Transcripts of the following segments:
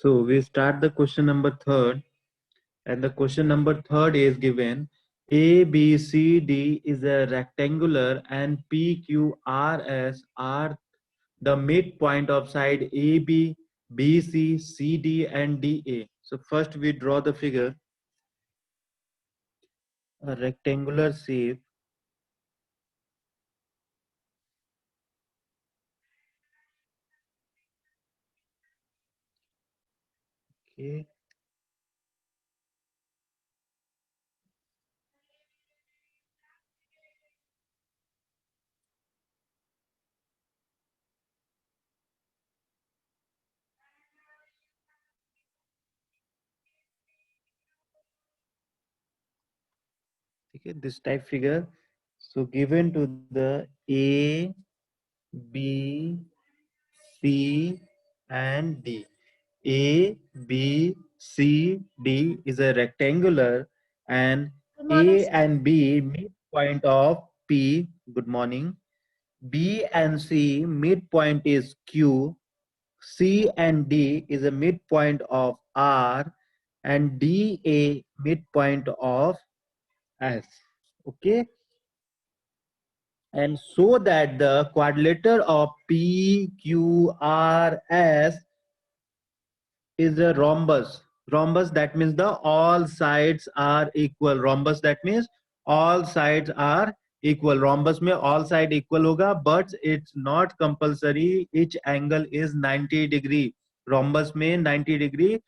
So we start the question number third, and the question number third is given: A, B, C, D is a rectangular, and P, Q, R, S are the midpoint of side A, B, B, C, C, D, and D, A. So first we draw the figure, a rectangular shape. Okay. Okay, this type figure. So given to the A, B, C, and D. A, B, C, D is a rectangular, and Good morning, A sir. and B midpoint of P. Good morning. B and C midpoint is Q. C and D is a midpoint of R, and D A midpoint of S. Okay, and so that the quadrilateral of P, Q, R, S is a rhombus. Rhombus, that means the all sides are equal. Rhombus, that means all sides are equal. Rhombus में all side equal होगा, but it's not compulsory each angle is 90 degree. Rhombus में 90 degree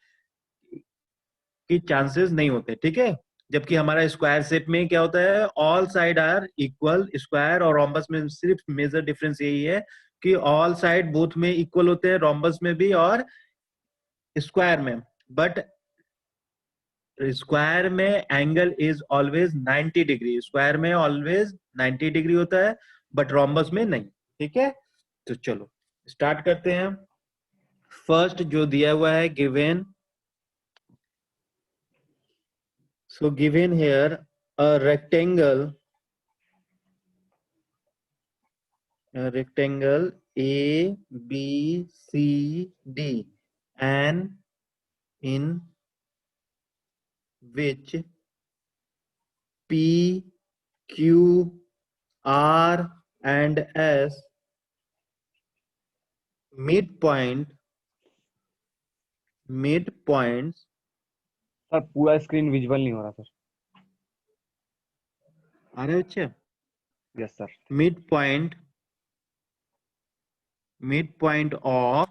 की chances नहीं होते, ठीक है। जबकि हमारा स्क्वायर शेप में क्या होता है, all side are equal. Square और रोम्बस में सिर्फ मेजर डिफरेंस यही है कि ऑल साइड बोथ में इक्वल होते हैं, रोम्बस में भी और स्क्वायर में। बट स्क्वायर में angle is always 90 degree, square में ऑलवेज 90 डिग्री होता है, बट रोम्बस में नहीं, ठीक है। तो चलो स्टार्ट करते हैं। फर्स्ट जो दिया हुआ है given, so given here a rectangle A, B, C, D, and in which P, Q, R, and S midpoints sir पूरा स्क्रीन विजुअल नहीं हो रहा सर। आ रहे अच्छे। Yes sir. midpoint of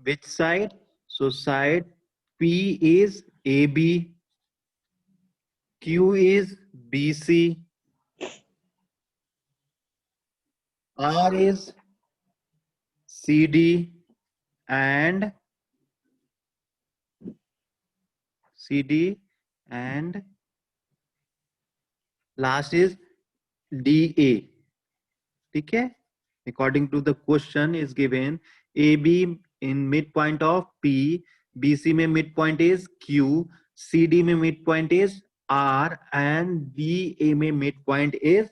which side? So side P is AB, Q is BC, R is CD, and last is DA, ठीक है। According to the question is given AB in midpoint of P, BC में midpoint is Q, CD में midpoint is R, and DA में midpoint is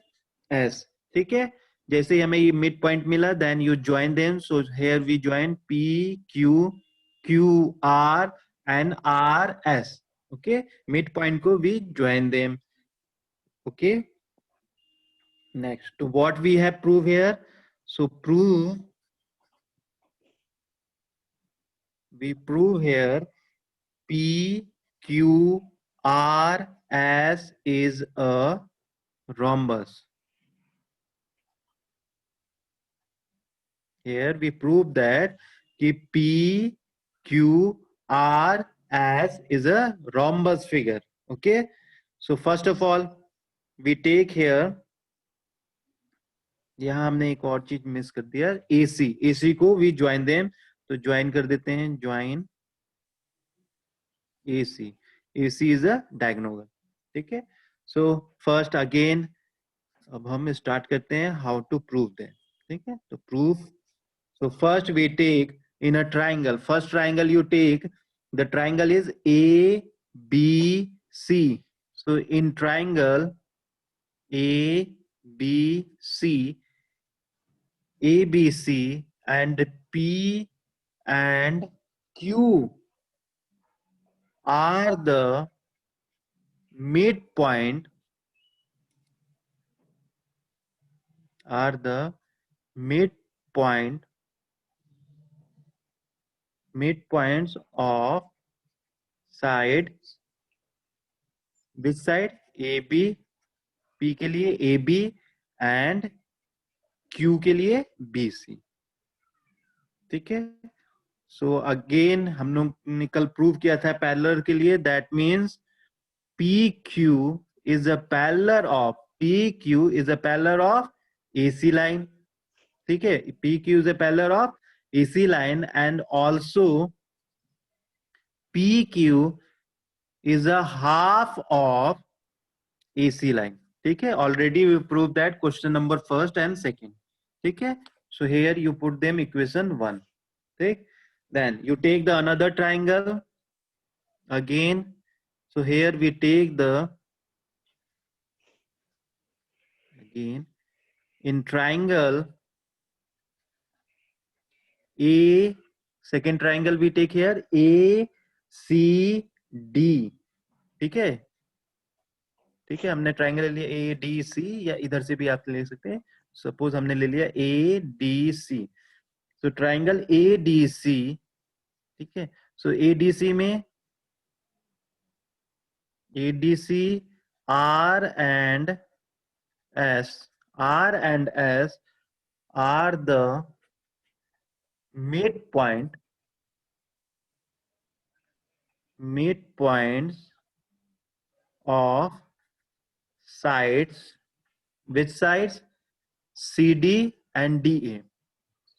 S, ठीक है। जैसे ही हमें ये midpoint मिला, then you join them. So here we join P, Q, Q, R, and R, S. Okay, midpoint को we join them. Okay. Next, to what we have proved here. So we prove here P, Q, R, S is a rhombus. Here we prove that P, Q, R, S is a rhombus figure. Okay. So first of all, we take here, यहाँ हमने एक और चीज miss कर दिया, AC को we join them. तो join कर देते हैं, join AC is a diagonal, ठीक है। सो फर्स्ट अगेन अब हम स्टार्ट करते हैं हाउ टू प्रूव दैट, ठीक है। तो proof, so first we take in a triangle, first triangle you take, the triangle is ABC. So in triangle ABC, ABC and P and Q are the midpoint are the midpoint midpoints of side, which side? AB, P के लिए AB and Q के लिए BC. ठीक है. So again हम लोग ने कल प्रूव किया था पैरेलल के लिए, that means PQ is a parallel of AC line. ठीक है. PQ is a parallel of AC line and also PQ is a half of AC line. ठीक है. Already we proved that question number first and second. ठीक है. So here you put them equation 1. ठीक. Then you take the another triangle again. So here we take the again in triangle A, second triangle we take here A C D. ठीक है. ठीक है. हमने triangle ले लिया A D सी, या इधर से भी आप ले सकते हैं. सपोज हमने ले लिया A D C. So triangle A D C. ठीक है. सो ए डी सी में A D C R and S are the midpoints of sides. Which sides? CD and DA.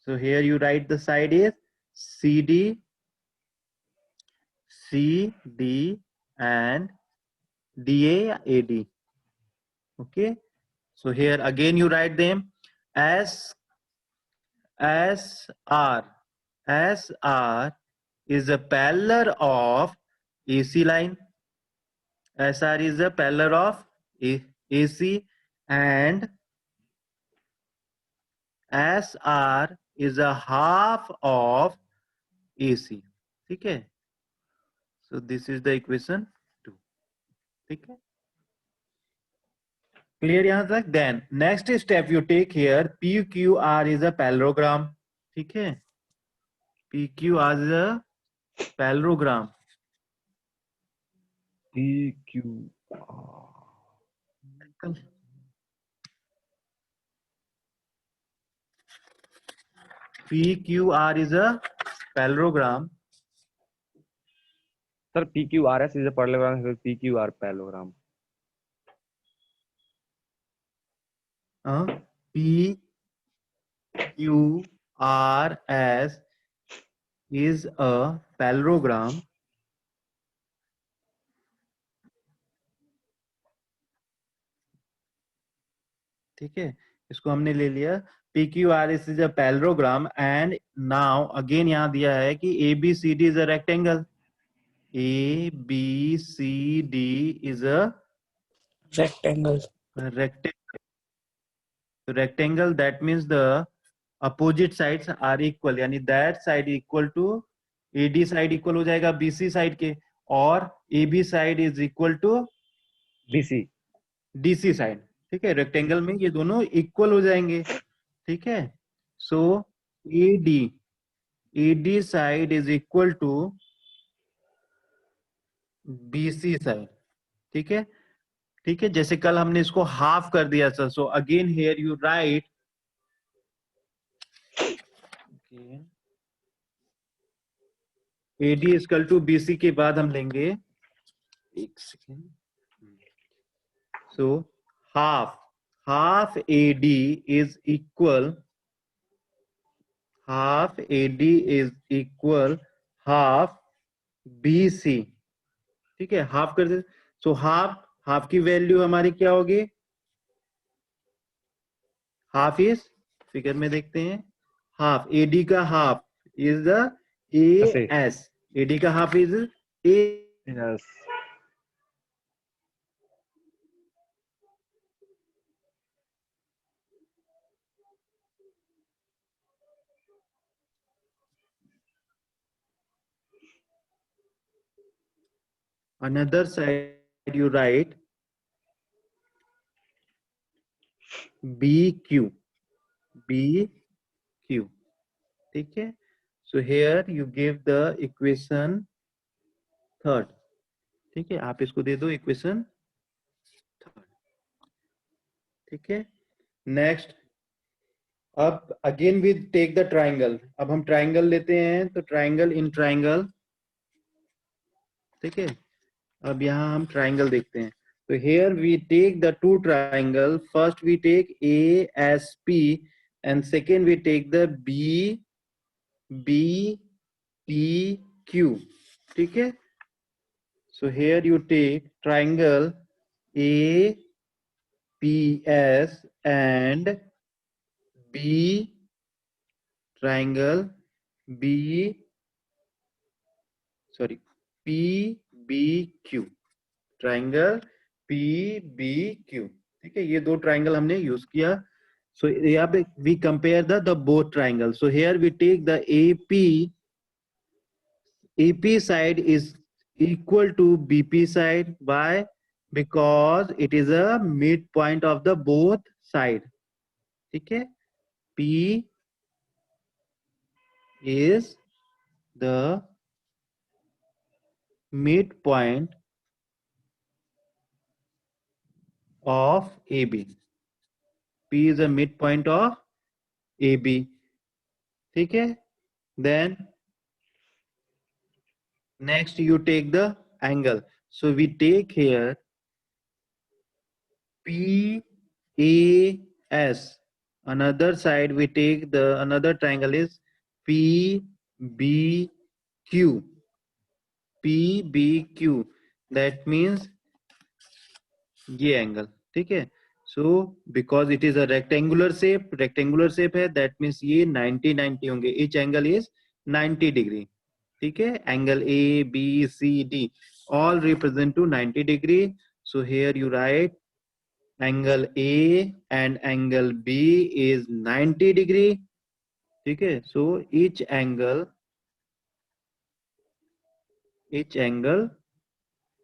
So here you write the side is CD, CD and DA, AD. Okay. So here again you write them as SR. SR is a parallel of AC line. SR is a parallel of AC and SR is a half of AC. ठीक है. So this is the equation 2. ठीक है. Clear यहाँ तक? Then next step you take here, PQR is a parallelogram. ठीक है. PQR is a parallelogram. PQR. PQR is a parallelogram. Sir, PQRS is a parallelogram. PQR parallelogram. PQRS is a parallelogram. ठीक है. इसको हमने ले लिया. PQRS is a parallelogram and now again यहाँ दिया है कि ABCD is a rectangle. ABCD is a rectangle. Rectangle, that means the opposite sides are equal, यानी that side equal to AD side equal हो जाएगा BC side के, और AB side is equal to DC side. ठीक है. Rectangle में ये दोनों इक्वल हो जाएंगे. ठीक है. So AD side is equal to BC side. ठीक है. ठीक है. जैसे कल हमने इसको हाफ कर दिया था. So again here you write AD equal to BC के बाद हम लेंगे एक second. So half AD is equal half BC. ठीक है. हाफ कर दे. सो हाफ की वैल्यू हमारी क्या होगी? हाफ इज, फिगर में देखते हैं, हाफ AD का half is the AS. AD का half is Yes. another side you write BQ, BQ, ठीक है. So here you give the equation third, ठीक है. आप इसको दे दो equation third, ठीक है. Next, अब again we take the triangle. अब हम triangle लेते हैं, तो triangle in triangle, ठीक है. अब यहाँ हम triangle देखते हैं. So here we take the two triangle. First we take ASP and second we take the BPQ, ठीक है. So here you take triangle APS and B triangle PBQ, triangle PBQ, ठीक है. ये दो ट्राइंगल हमने use किया. So यहाँ पे we compare the both triangles. So here we take the AP side is equal to BP side. Why? Because it is a midpoint of the both side, ठीक है. P is the midpoint of AB. P is a midpoint of AB, ठीक है. Then next you take the angle. So we take here PAS. Another side we take the another triangle is PBQ. PBQ. That means ये angle, ठीक है. So because it is a rectangular shape है, that means ये 90 होंगे. Each angle is 90 degree, ठीक है. Angle A, B, C, D all represent to 90 degree. So here you write angle A and angle B is 90 degree, ठीक है. So each angle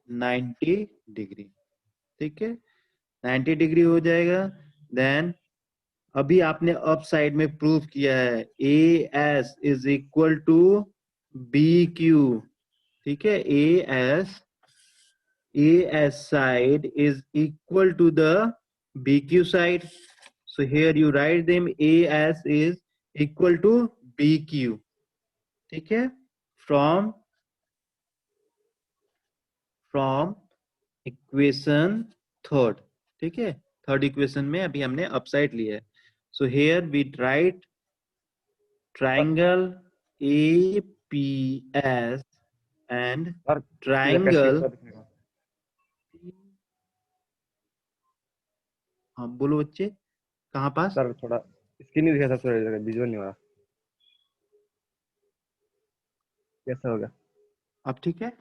90 degree, ठीक है. 90 degree हो जाएगा. देन अभी आपने अप साइड में प्रूव किया है AS is equal to BQ, ठीक है. AS side is equal to the BQ side. So here you write them AS is equal to BQ, ठीक है. फ्रॉम इक्वेशन थर्ड, ठीक है. थर्ड इक्वेशन में अभी हमने अपसाइड लिया है. So here we write triangle APS and triangle. हाँ बोलो बच्चे, कहाँ पास? सर थोड़ा स्क्रीन नहीं दिखा था, विजुअल नहीं हो रहा. कैसा होगा? अब ठीक है.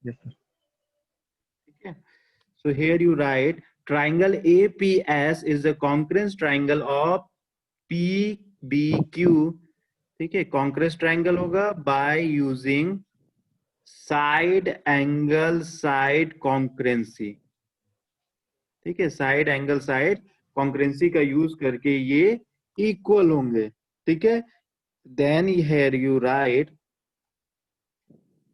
Yes sir. ठीक है. So here you write triangle APS is the concurrent triangle of PBQ, ठीक है. concurrent triangle होगा by using side angle side concurrency, ठीक है. side angle side concurrency का यूज करके ये इक्वल होंगे, ठीक है. then here you write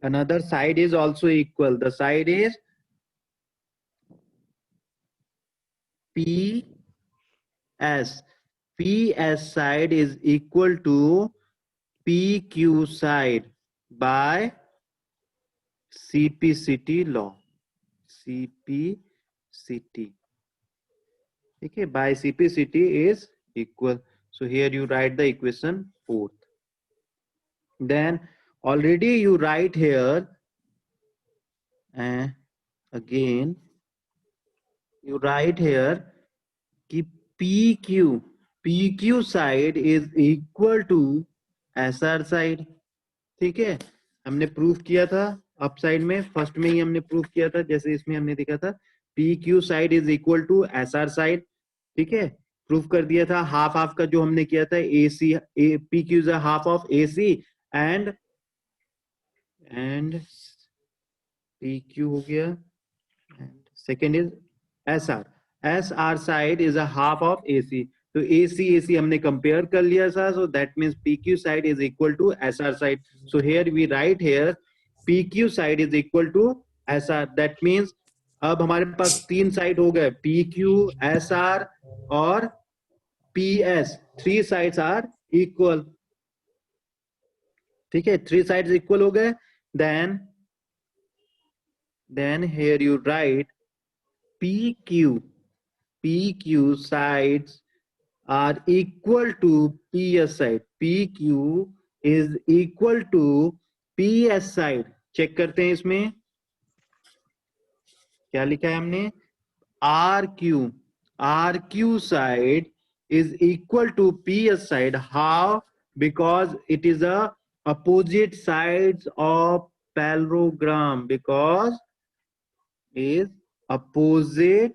another side is also equal. The side is PS side is equal to PQ side by CPCT law. CPCT, okay, by CPCT is equal. So here you write the equation fourth. Then already you write here again you write here कि PQ side is equal to SR side, ठीक है. हमने proof किया था up side में, first में ही हमने proof किया था. जैसे इसमें हमने देखा था PQ side is equal to SR side, ठीक है. प्रूफ कर दिया था. हाफ हाफ का जो हमने किया था AC PQ is half of AC and PQ हो गया, and second is SR. SR side is a half of AC. तो AC हमने compare कर लिया था, so that means PQ side is equal to SR side. So here we write here PQ side is equal to SR. That means अब हमारे पास तीन side हो गए, PQ, SR और PS. Three sides are equal. ठीक है, three sides equal हो गए. then here you write PQ sides are equal to PS side. PQ is equal to PS side. Check करते हैं इसमें क्या लिखा है हमने. RQ side is equal to PS side. How? Because it is a opposite sides of parallelogram. Because is opposite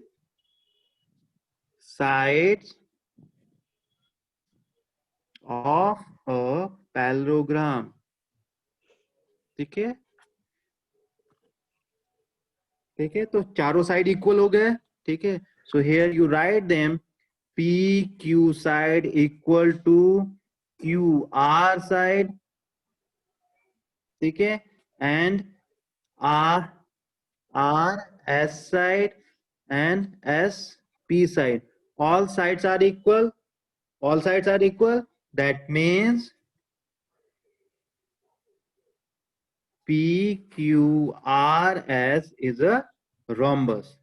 sides of a parallelogram. ठीक है, ठीक है, तो चारों साइड इक्वल हो गए. ठीक है, so here you write them PQ side equal to QR side. ठीक है, and RS side and SP side. All sides are equal. All sides are equal. That means PQRS is a rhombus.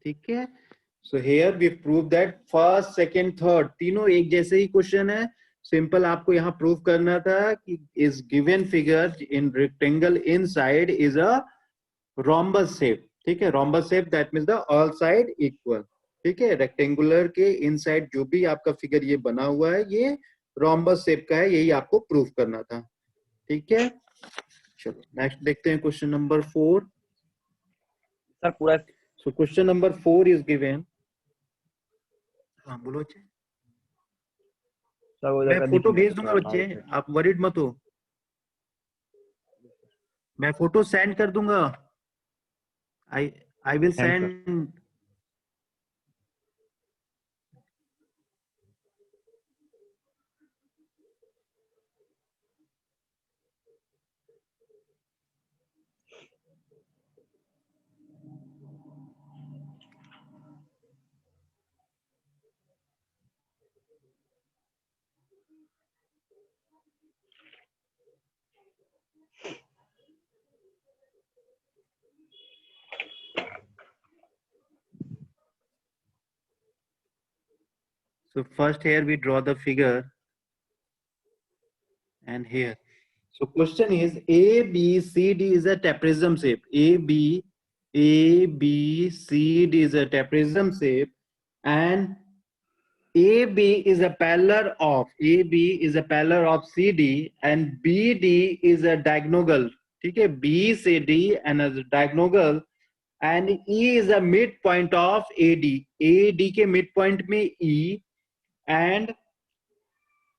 ठीक है, so here we prove that first, second, third तीनों एक जैसे ही question है. Simple आपको यहाँ प्रूव करना था कि is given figure in rectangle inside is a rhombus shape. ठीक है, rhombus shape that means the all side equal. ठीक है, रेक्टेंगुलर के इनसाइड जो भी आपका फिगर ये बना हुआ है ये rhombus shape का है, यही आपको प्रूव करना था. ठीक है, चलो नेक्स्ट देखते हैं क्वेश्चन नंबर 4. सर पूरा so question number 4 is given. हाँ बोलो बच्चे. सर उधर मैं का फोटो दिख भेज दूंगा बच्चे, आप वरीड मत हो. मैं फोटो सेंड कर दूंगा. I will Send, sir. Send. So first here we draw the figure, and here. So question is ABCD is a trapezium shape. ABCD is a trapezium shape, and AB is a parallel of CD, and BD is a diagonal. ठीक है, B से D and a diagonal, and E is a midpoint of AD. AD के midpoint में E, and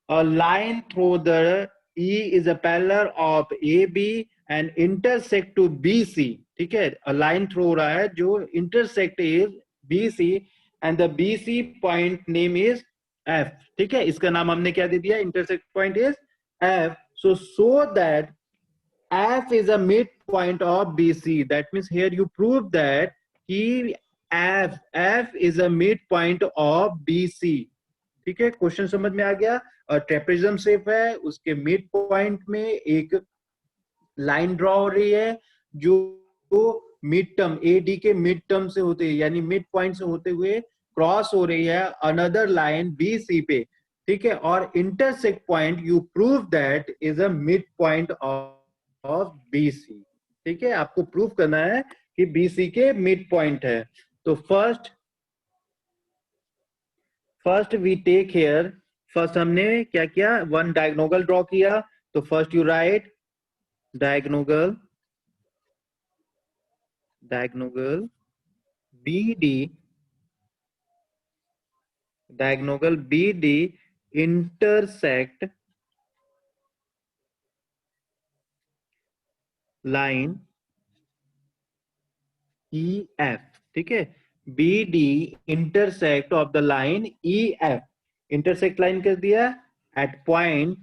a line through the E is a parallel of AB and intersect to BC. ठीक है, a line through रहा है जो intersect is BC and the BC point name is F. ठीक है, इसका नाम हमने क्या दे दिया, intersect point is F. So that F is a midpoint of BC. That means here you prove that F is a midpoint of BC. ठीक है, question समझ में आ गया. ट्रेपेजियम शेप है, उसके मिड पॉइंट में एक लाइन ड्रॉ हो रही है जो मिड टर्म एडी के मिड टर्म से होते यानी मिड पॉइंट से होते हुए क्रॉस हो रही है अनदर लाइन BC पे. ठीक है, और intersect point you prove that is a mid point of BC. ठीक है, आपको प्रूव करना है कि BC के मिड पॉइंट है. तो first we take here. First हमने क्या किया, वन डायगोनल ड्रॉ किया. तो first you write diagonal BD intersect line E F, ठीक है। B D intersect of the line E F, intersect line कर दिया एट पॉइंट,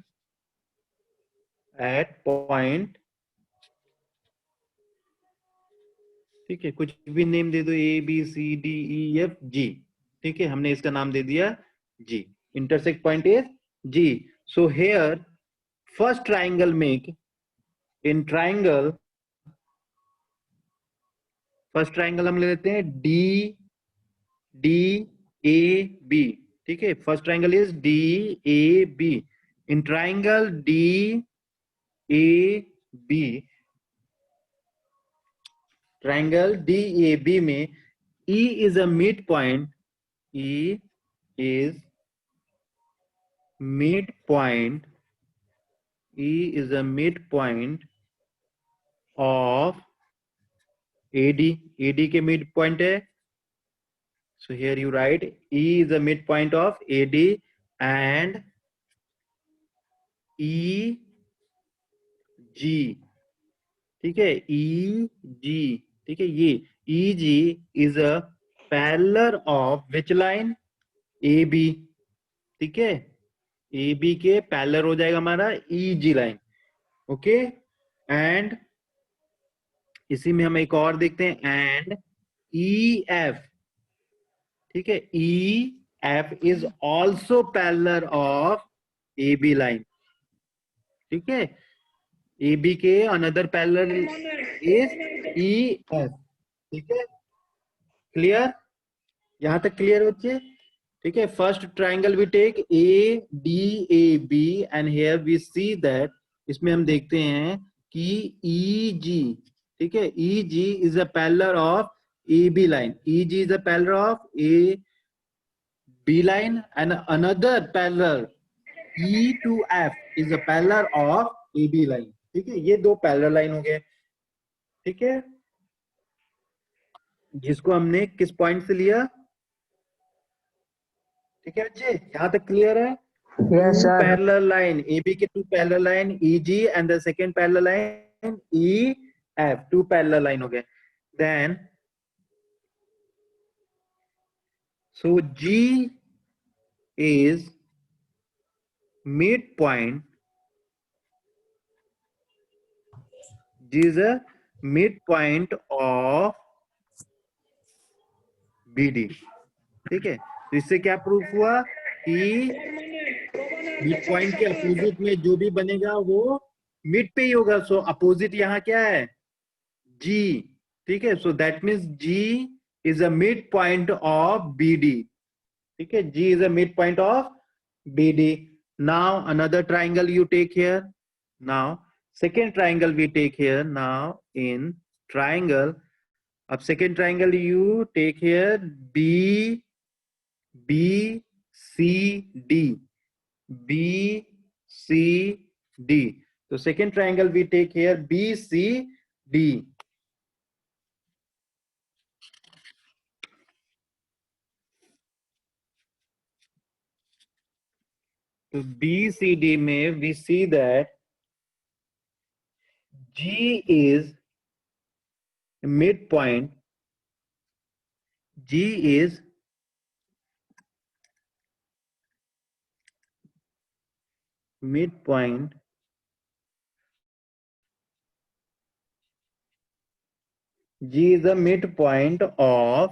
ठीक है, कुछ भी नेम दे दो, A B C D E F G, ठीक है, हमने इसका नाम दे दिया G. Intersect point is G. So here first triangle make in triangle, first triangle हम ले लेते हैं डी डी ए बी, ठीक है। First triangle is D A B. In triangle D A B, triangle D A B में E is a midpoint. E is midpoint. E is a midpoint of AD. AD के midpoint है. So here you write E is a midpoint of AD and EG. ठीक है, EG, ठीक है, ये EG is a parallel of which line? AB, ठीक है, AB के पैरेलल हो जाएगा हमारा EG लाइन, ओके। एंड इसी में हम एक और देखते हैं, एंड EF, ठीक है, EF is also parallel of AB line, ठीक है। AB के अनदर पैरेलल इज EF, ठीक है। क्लियर, यहां तक क्लियर बच्चे? ठीक है, first triangle we take ADAB and here we see that, इसमें हम देखते हैं कि EG, ठीक है, EG is a parallel of AB line, EG is a parallel of AB line and another parallel E to F is a parallel of AB line, ठीक है। ये दो पैरेलल लाइन हो गए, ठीक है, जिसको हमने किस पॉइंट से लिया, ठीक है बच्चे, यहां तक क्लियर है? Yes, Two sir. parallel line, AB के two parallel line EG and the second parallel line EF, two parallel line हो गए। Then so G is midpoint, G is a midpoint of BD, ठीक है। तो इससे क्या proof हुआ कि मिड पॉइंट के अपोजिट में जो भी बनेगा वो मिड पे ही होगा। सो अपोजिट यहाँ क्या है, G, ठीक है। So that means G is a mid point of BD, ठीक है, G is a mid point of BD। Now another triangle you take here, now second triangle we take here, now in triangle, अब second triangle you take here BCD, BCD, तो second triangle we take here BCD। तो BCD में we see that G is midpoint, G is midpoint G is the midpoint of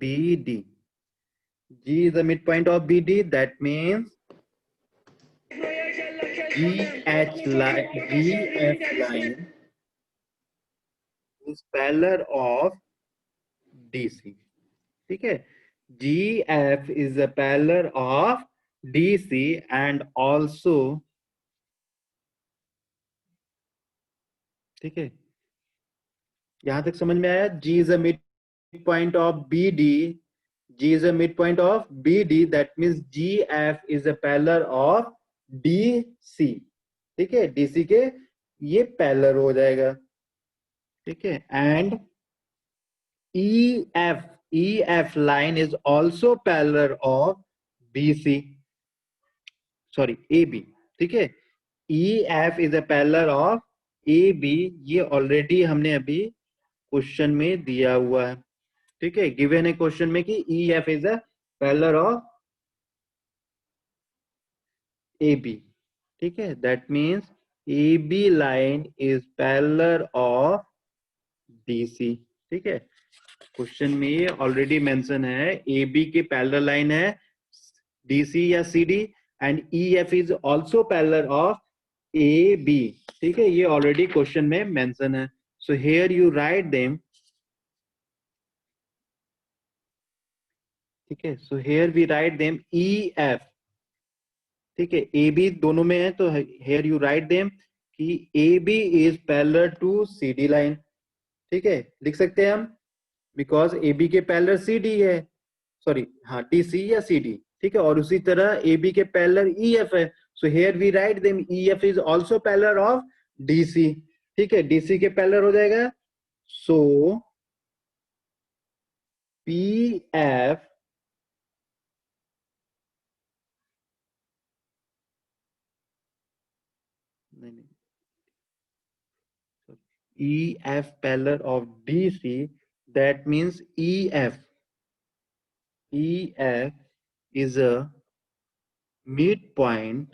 BD. G is the midpoint of BD. That means GH line, GF line is parallel of DC. ठीक है, GF is a parallel of DC and also, ठीक है, यहां तक समझ में आया? G is a midpoint of BD, G is a midpoint of BD, that means GF is a parallel of DC, ठीक है, DC के ये पैरेलल हो जाएगा, ठीक है। And EF line is also parallel of BC, sorry AB, ठीक है, EF is a parallel of AB, ये ऑलरेडी हमने अभी क्वेश्चन में दिया हुआ है, ठीक है, गिवन है क्वेश्चन में कि EF is a parallel of AB, ठीक है, that means AB line is parallel of DC, ठीक है, क्वेश्चन में ये ऑलरेडी मेंशन है AB के पैरेलल लाइन है DC या CD and EF is also parallel of AB, ठीक है, ये ऑलरेडी क्वेश्चन में मेंशन है. So here you write them, ठीक है, so here we write them EF, ठीक है, AB दोनों में है तो हियर यू राइट देम कि AB is parallel to CD line, ठीक है, लिख सकते हैं हम बिकॉज AB के पैरेलल CD है, सॉरी हाँ DC या CD, ठीक है, और उसी तरह AB के पैरेलल EF है, so here we write them EF is also parallel of DC, ठीक है, DC के पैरेलल हो जाएगा, सो PF EF parallel of DC, that means EF is a midpoint.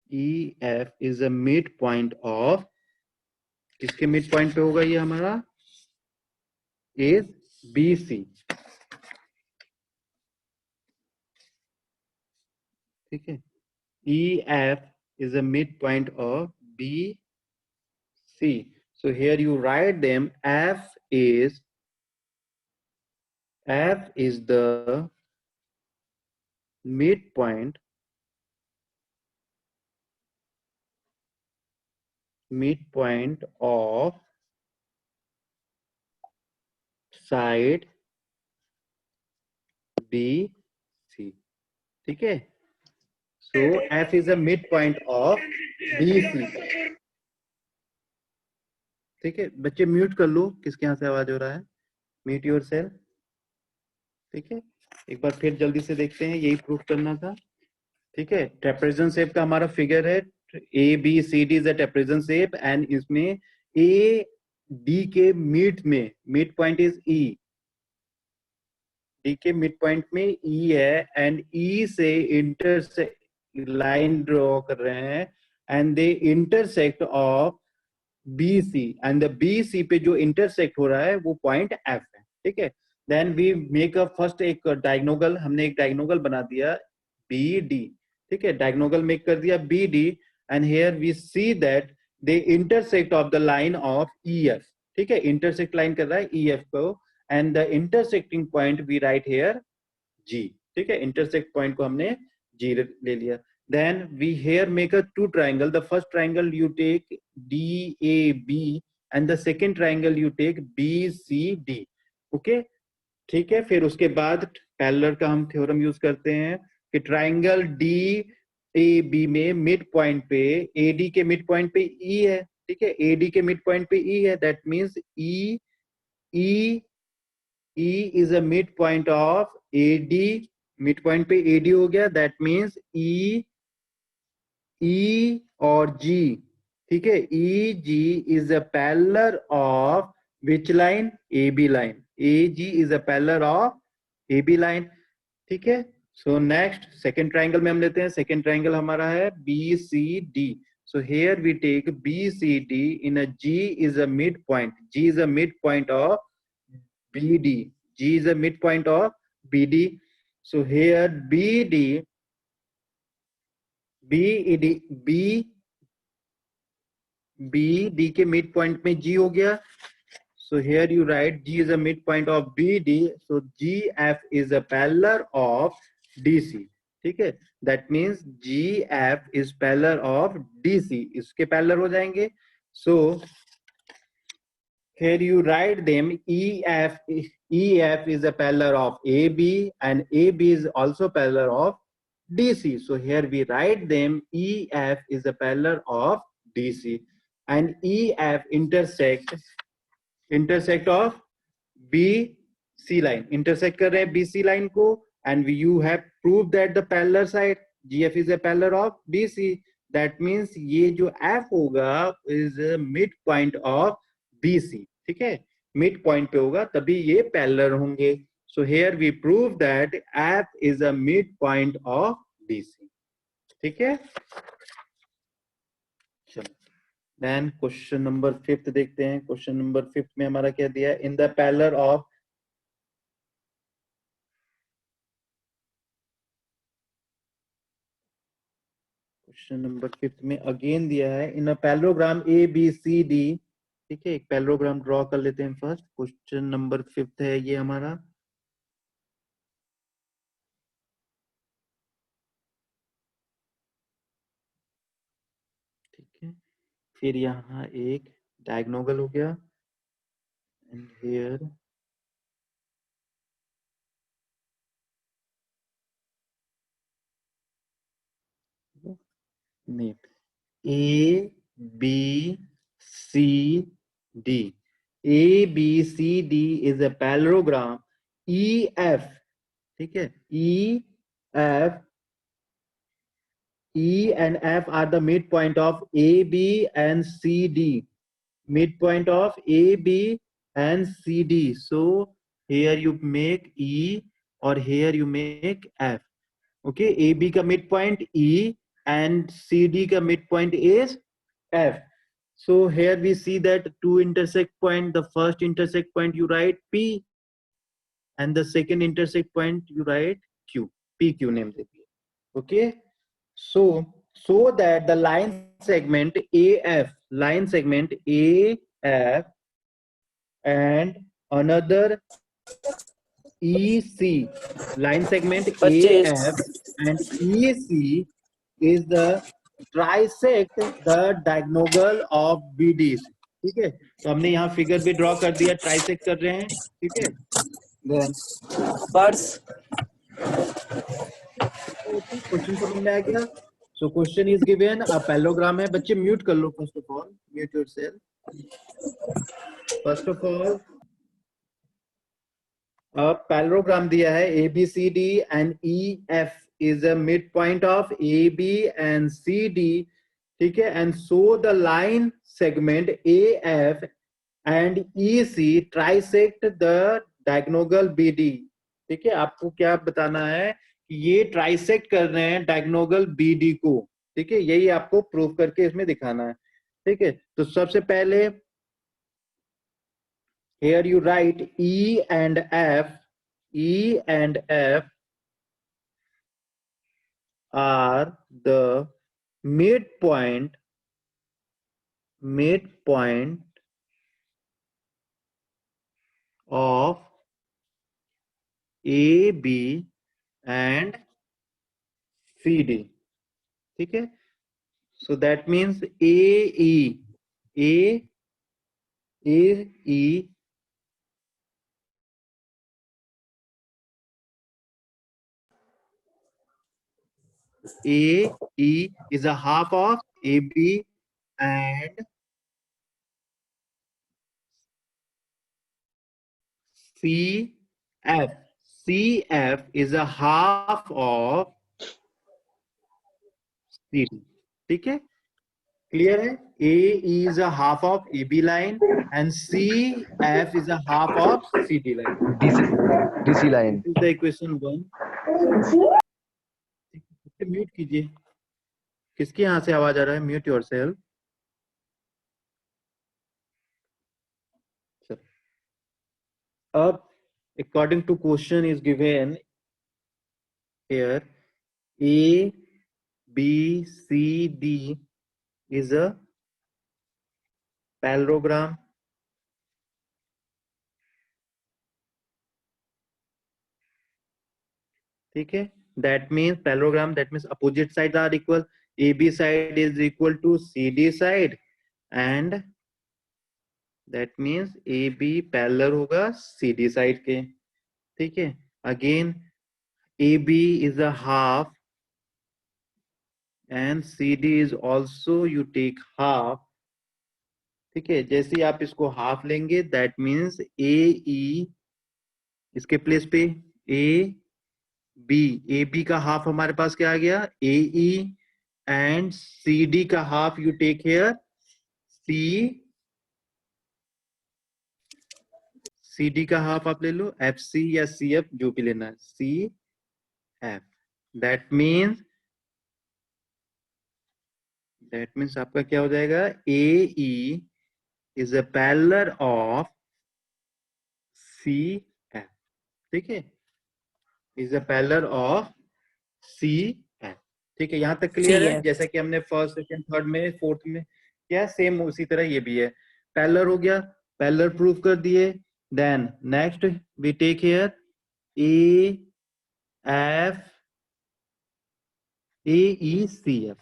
EF is a midpoint of, किसके midpoint पे होगा ये हमारा, is BC, ठीक है, EF is a midpoint of BC. So here you write them. F is the midpoint of side BC, ठीक है, so F is a midpoint of BC, ठीक है, बच्चे म्यूट कर लो, किसके यहाँ से आवाज हो रहा है, म्यूट योर सेल्फ, ठीक है, एक बार फिर जल्दी से देखते हैं, यही प्रूफ करना था, ठीक है, ट्रेपेजन शेप का हमारा फिगर है, ABCD is a trapezium shape and इसमें AD के mid point is E, D के मिड पॉइंट में E है एंड E से इंटरसेक्ट लाइन ड्रॉ कर रहे हैं and they intersect of BC and the BC पे जो इंटरसेक्ट हो रहा है वो पॉइंट F है, ठीक है, then we make a first एक डायगोनल, हमने एक डायगोनल बना दिया BD, ठीक है, डायगोनल मेक कर दिया BD and here we see that they intersect of the line of EF, ठीक है, इंटरसेक्ट लाइन कर रहा है EF को and the intersecting point we write here G, ठीक है, इंटरसेक्ट पॉइंट को हमने G ले लिया. Then we here make a two triangle. The first triangle you take DAB and the second triangle you take BCD. Okay, ठीक है, फिर उसके बाद पैरेलल का हम थ्योरम यूज करते हैं कि ट्राइंगल DAB में मिड पॉइंट पे AD के मिड पॉइंट पे E है, ठीक है, AD के मिड पॉइंट पे E है, that means E is a midpoint of AD, mid point पे AD हो गया, दैट मींस E और G, ठीक है, EG is a parallel of which line, AB line, AG is a parallel of AB line, ठीक है. So next second triangle में हम लेते हैं, सेकेंड ट्राइंगल हमारा है BCD, so here we take BCD in a G is a midpoint, G is a midpoint of BD, G is a midpoint of BD, so here BD के mid point में G हो गया, so here you write G is a midpoint of BD, so GF is a parallel of DC, ठीक है, that means GF is parallel of DC, इसके parallel हो जाएंगे, so here you write them. EF is a parallel of AB and AB is also parallel of DC. So here we write them. EF is a parallel of DC and EF intersect of BC line. Intersect कर रहे हैं BC line को and you have proved that the parallel side. GF is a parallel of BC. That means ये जो F होगा is a midpoint of BC. ठीक है, midpoint पे होगा तभी ये parallel होंगे. So here we prove that F is a midpoint of BC. ठीक है, चलो. Then question number 5 देखते हैं. Question number 5 में हमारा क्या दिया है? In the parallel of question number 5 में अगेन दिया है in a parallelogram A B C D. ठीक है, एक पैरेललोग्राम ड्रॉ कर लेते हैं फर्स्ट. क्वेश्चन नंबर 5 है ये हमारा. ठीक है, फिर यहाँ एक डायगोनल हो गया and here name A B C D. A B C D is a parallelogram E F. ठीक है, E F. E and F are the midpoint of AB and CD. Midpoint of AB and CD. So here you make E or here you make F. Okay, AB का midpoint E and CD का midpoint is F. So here we see that two intersect point. The first intersect point you write P and the second intersect point you write Q. PQ name देती है. Okay. So that the line segment AF and another EC, line segment AF and EC is the trisect the diagonal of BDs. ठीक है, तो हमने यहाँ figure भी draw कर दिया, ट्राइसेक्ट कर रहे हैं. ठीक है, then Birds. क्वेश्चन समझ में आ गया. So question is given, a parallelogram है. बच्चे म्यूट कर लो first of all, mute yourself. First of all, a parallelogram दिया है ABCD and EF is a midpoint of AB and CD. ठीक है, and so the line segment AF and EC trisect the diagonal BD. ठीक है, आपको क्या बताना है कि ये ट्राइसेक्ट कर रहे हैं डायगोनल बीडी को. ठीक है, यही आपको प्रूव करके इसमें दिखाना है. ठीक है, तो सबसे पहले here you write E and F are the midpoint of AB and CD. ठीक है, so that means AE AE is a half of AB and CF is a half of CD. ठीक है, क्लियर है. AE is a half of AB line and CF is a half of CD line. DC line. This is the equation 1. Mute कीजिए, किसके यहाँ से आवाज आ रहा है? Mute yourself. अब according to question is given here, A B C D is a parallelogram. ठीक है, that means parallelogram, that means opposite sides are equal. AB side is equal to CD side and that means AB parallel होगा CD side के. ठीक है, again AB is a half and CD is also you take half. ठीक है, जैसे आप इसको half लेंगे that means AE इसके प्लेस पे A बी, ए बी का हाफ हमारे पास क्या आ गया, A E, and C D का half you take here C D का हाफ आप ले लो, एफ सी या सी एफ जो भी लेना है, सी एफ। दैट मीन्स आपका क्या हो जाएगा, A E is a parallel of C F. ठीक है, is a parallel of C F. ठीक है, यहां तक क्लियर है। CF. जैसा कि हमने फर्स्ट सेकंड थर्ड में फोर्थ में किया, सेम उसी तरह ये भी है। पैरेलल हो गया, पैरेलल प्रूव कर दिए। Then next we take here A F A E C F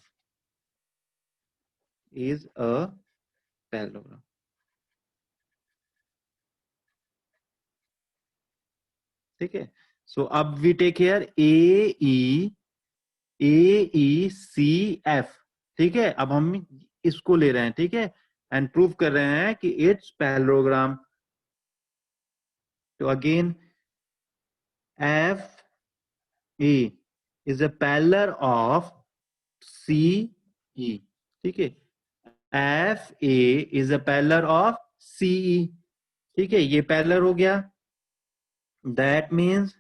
is a parallelogram. ठीक है, सो अब we take here A E C F. ठीक है, अब हम इसको ले रहे हैं, ठीक है, एंड प्रूव कर रहे हैं कि इट्स पैरेललोग्राम। तो again F A is a parallel of C E. ठीक है, F A is a parallel of C E. ठीक है, ये पैरेलल हो गया। दैट मीन्स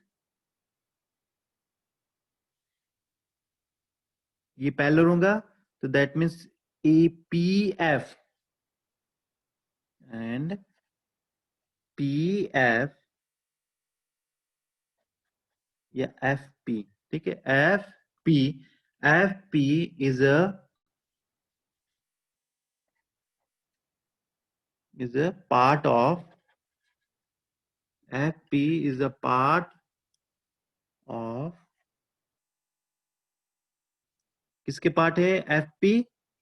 ये पैरेलल होगा, तो that means A P F and P F या एफ पी। ठीक है, P F P is a part of F P is a part of, किसके पार्ट है एफ पी,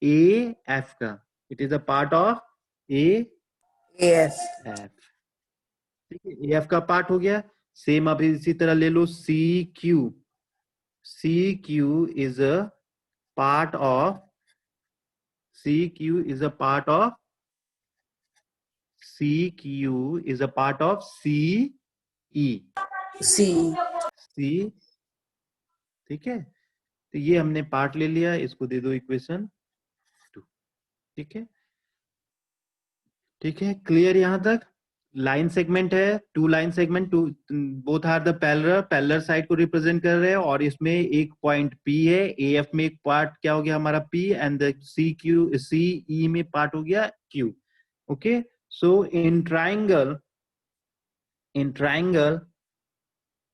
ए एफ का। It is a part of A AF. F. ठीक है, A F का part हो गया। सेम अब इसी तरह ले लो C Q. C Q is a part of, C Q is a part of, C Q is a part of C E. CE. C, ठीक है, तो ये हमने पार्ट ले लिया, इसको दे दो इक्वेशन 2। ठीक है, ठीक है, क्लियर यहां तक। लाइन सेगमेंट है, two line segment, two both are the parallel, parallel side को रिप्रेजेंट कर रहे हैं, और इसमें एक पॉइंट P है, AF में एक पार्ट क्या हो गया हमारा P, एंड द CE में पार्ट हो गया Q। Okay, so in triangle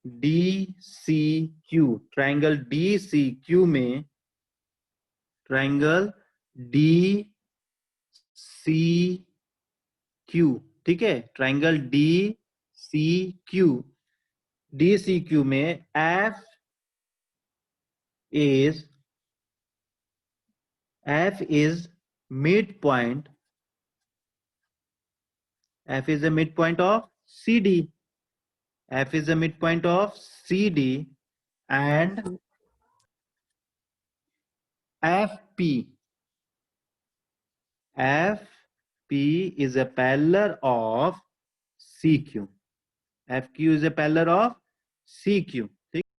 DCQ, triangle DCQ में, ट्राइंगल DCQ, ठीक है, ट्राइंगल DCQ में F is midpoint, F is the midpoint of CD, F is the midpoint of CD, and FP is a parallel of CQ. FQ is a parallel of CQ.